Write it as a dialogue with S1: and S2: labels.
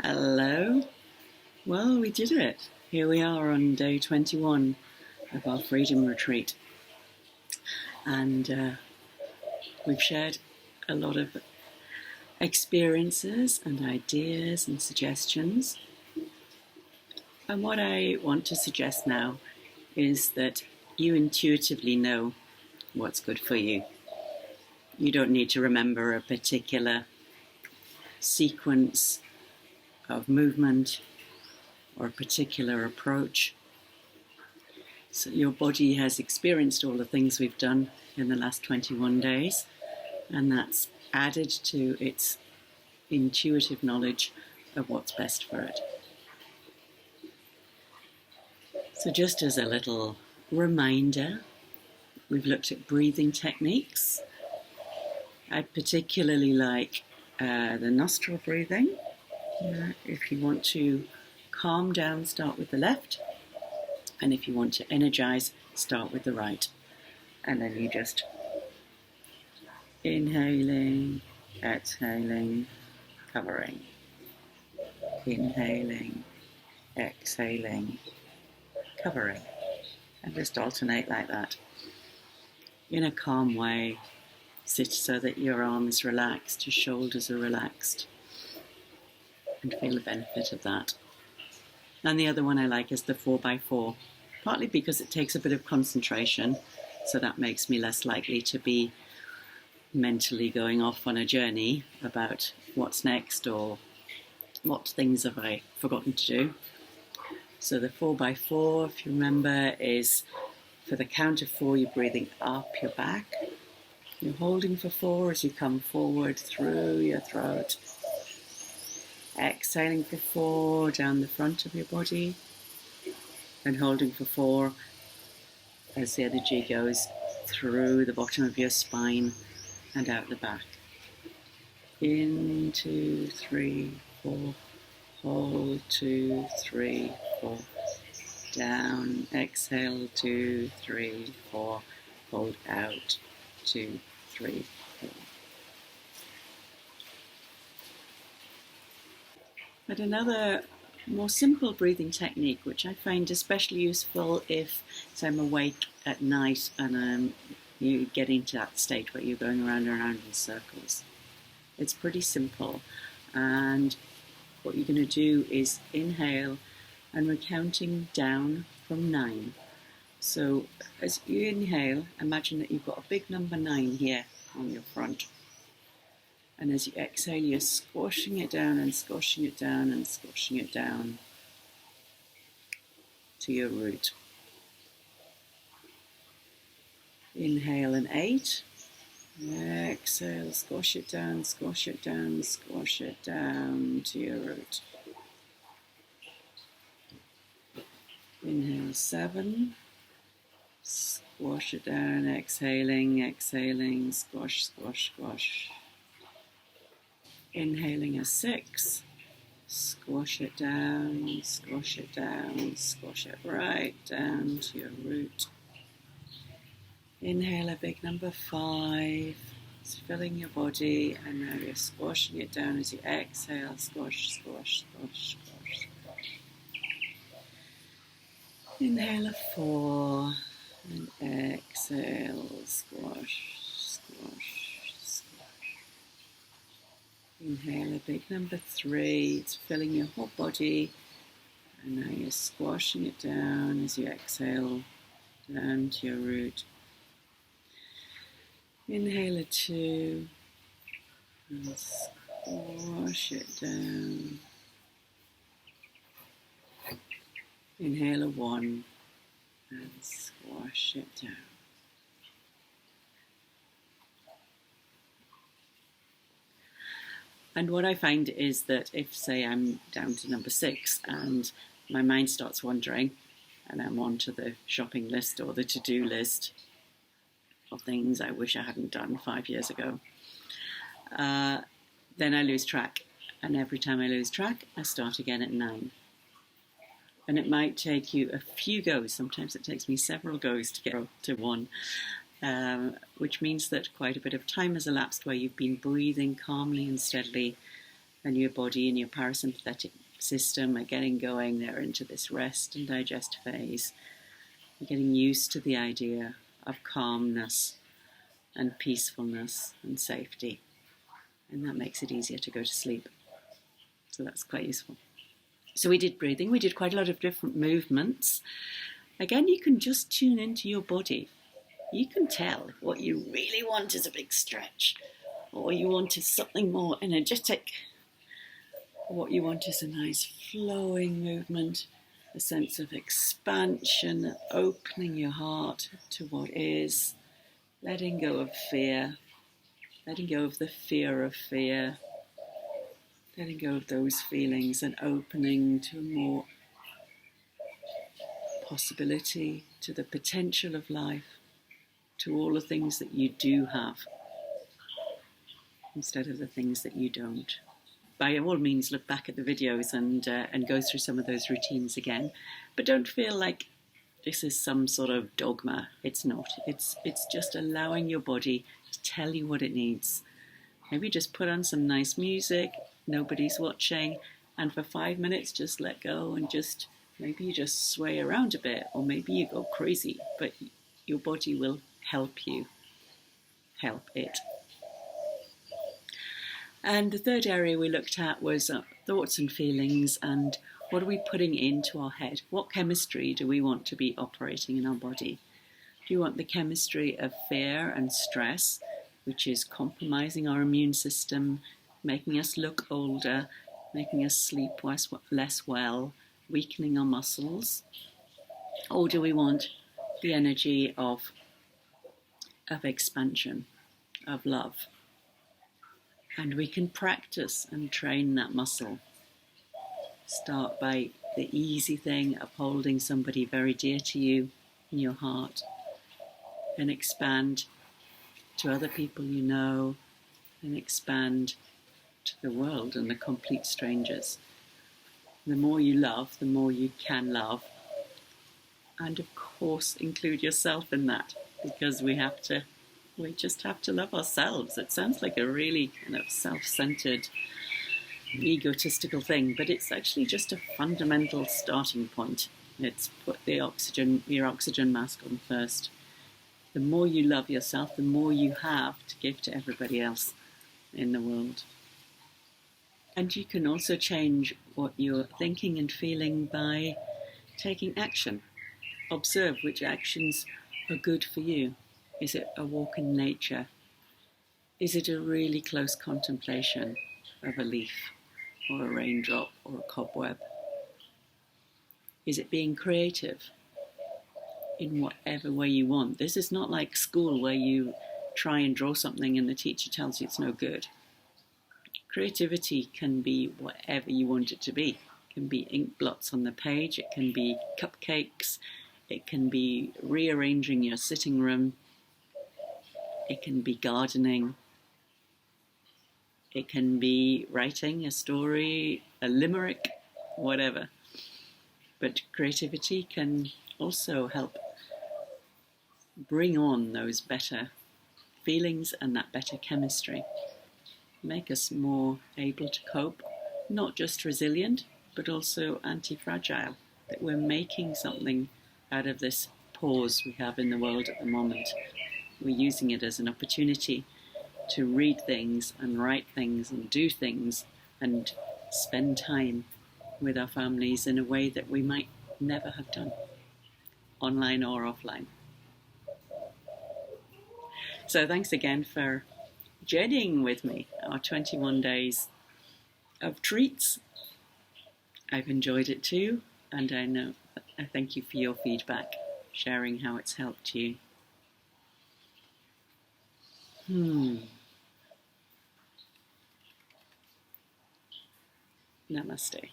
S1: Hello. Well, we did it. Here we are on day 21 of our freedom retreat. And we've shared a lot of experiences and ideas and suggestions. And what I want to suggest now is that you intuitively know what's good for you. You don't need to remember a particular sequence of movement or a particular approach. So your body has experienced all the things we've done in the last 21 days, and that's added to its intuitive knowledge of what's best for it. So just as a little reminder, we've looked at breathing techniques. I particularly like the nostril breathing. If you want to calm down, start with the left. And if you want to energize, start with the right. And then you just inhaling, exhaling, covering. Inhaling, exhaling, covering. And just alternate like that. In a calm way. Sit so that your arm is relaxed, your shoulders are relaxed. And feel the benefit of that. And the other one I like is the 4x4, partly because it takes a bit of concentration, so that makes me less likely to be mentally going off on a journey about what's next or what things have I forgotten to do. So the 4x4, if you remember, is for the count of 4, you're breathing up your back. You're holding for 4 as you come forward through your throat. Exhaling for 4 down the front of your body. And holding for 4 as the energy goes through the bottom of your spine and out the back. In, 2, 3, 4. Hold, 2, 3, 4. Down, exhale, 2, 3, 4. Hold out, 2, 3, 4. But another more simple breathing technique, which I find especially useful if I'm awake at night and you get into that state where you're going around and around in circles. It's pretty simple, and what you're going to do is inhale, and we're counting down from 9. So as you inhale, imagine that you've got a big number 9 here on your front. And as you exhale, you're squashing it down and squashing it down and squashing it down to your root. Inhale an 8. Exhale, squash it down, squash it down, squash it down to your root. Inhale 7. Squash it down, exhaling, exhaling, squash, squash, squash. Inhaling a 6, squash it down, squash it right down to your root. Inhale a big number 5, it's filling your body, and now you're squashing it down as you exhale, squash, squash, squash, squash, squash. Inhale a 4, and exhale, squash, squash. Inhale a big number 3, it's filling your whole body, and now you're squashing it down as you exhale down to your root. Inhale a 2, and squash it down. Inhale a 1, and squash it down. And what I find is that if, say, I'm down to number 6 and my mind starts wandering and I'm onto the shopping list or the to-do list of things I wish I hadn't done 5 years ago, then I lose track. And every time I lose track, I start again at 9. And it might take you a few goes. Sometimes it takes me several goes to get to 1. which means that quite a bit of time has elapsed where you've been breathing calmly and steadily and your body and your parasympathetic system are getting going. They're into this rest and digest phase. You're getting used to the idea of calmness and peacefulness and safety, and that makes it easier to go to sleep. So that's quite useful. So we did breathing, we did quite a lot of different movements. Again, you can just tune into your body. You can tell if what you really want is a big stretch, or you want is something more energetic. What you want is a nice flowing movement, a sense of expansion, opening your heart to what is, letting go of fear, letting go of the fear of fear, letting go of those feelings and opening to more possibility, to the potential of life, to all the things that you do have, instead of the things that you don't. By all means, look back at the videos and go through some of those routines again, but don't feel like this is some sort of dogma. It's not. It's just allowing your body to tell you what it needs. Maybe just put on some nice music, nobody's watching, and for 5 minutes just let go and just maybe you just sway around a bit, or maybe you go crazy, but your body will help you help it. And the third area we looked at was thoughts and feelings, and what are we putting into our head? What chemistry do we want to be operating in our body? Do you want the chemistry of fear and stress, which is compromising our immune system, making us look older, making us sleep less well, weakening our muscles? Or do we want the energy of expansion, of love? And we can practice and train that muscle. Start by the easy thing of holding somebody very dear to you in your heart, and expand to other people you know, and expand to the world and the complete strangers. The more you love, the more you can love. And of course, include yourself in that, because we just have to love ourselves. It sounds like a really kind of self-centered, egotistical thing, but it's actually just a fundamental starting point. It's put your oxygen mask on first. The more you love yourself, the more you have to give to everybody else in the world. And you can also change what you're thinking and feeling by taking action. Observe which actions are good for you. Is it a walk in nature? Is it a really close contemplation of a leaf or a raindrop or a cobweb? Is it being creative in whatever way you want? This is not like school where you try and draw something and the teacher tells you it's no good. Creativity can be whatever you want it to be. It can be ink blots on the page, it can be cupcakes, it can be rearranging your sitting room, it can be gardening, it can be writing a story, a limerick, whatever. But creativity can also help bring on those better feelings and that better chemistry. Make us more able to cope, not just resilient, but also anti-fragile, that we're making something out of this pause we have in the world at the moment. We're using it as an opportunity to read things and write things and do things and spend time with our families in a way that we might never have done, online or offline. So thanks again for journeying with me, our 21 days of treats. I've enjoyed it too, and I thank you for your feedback, sharing how it's helped you. Namaste.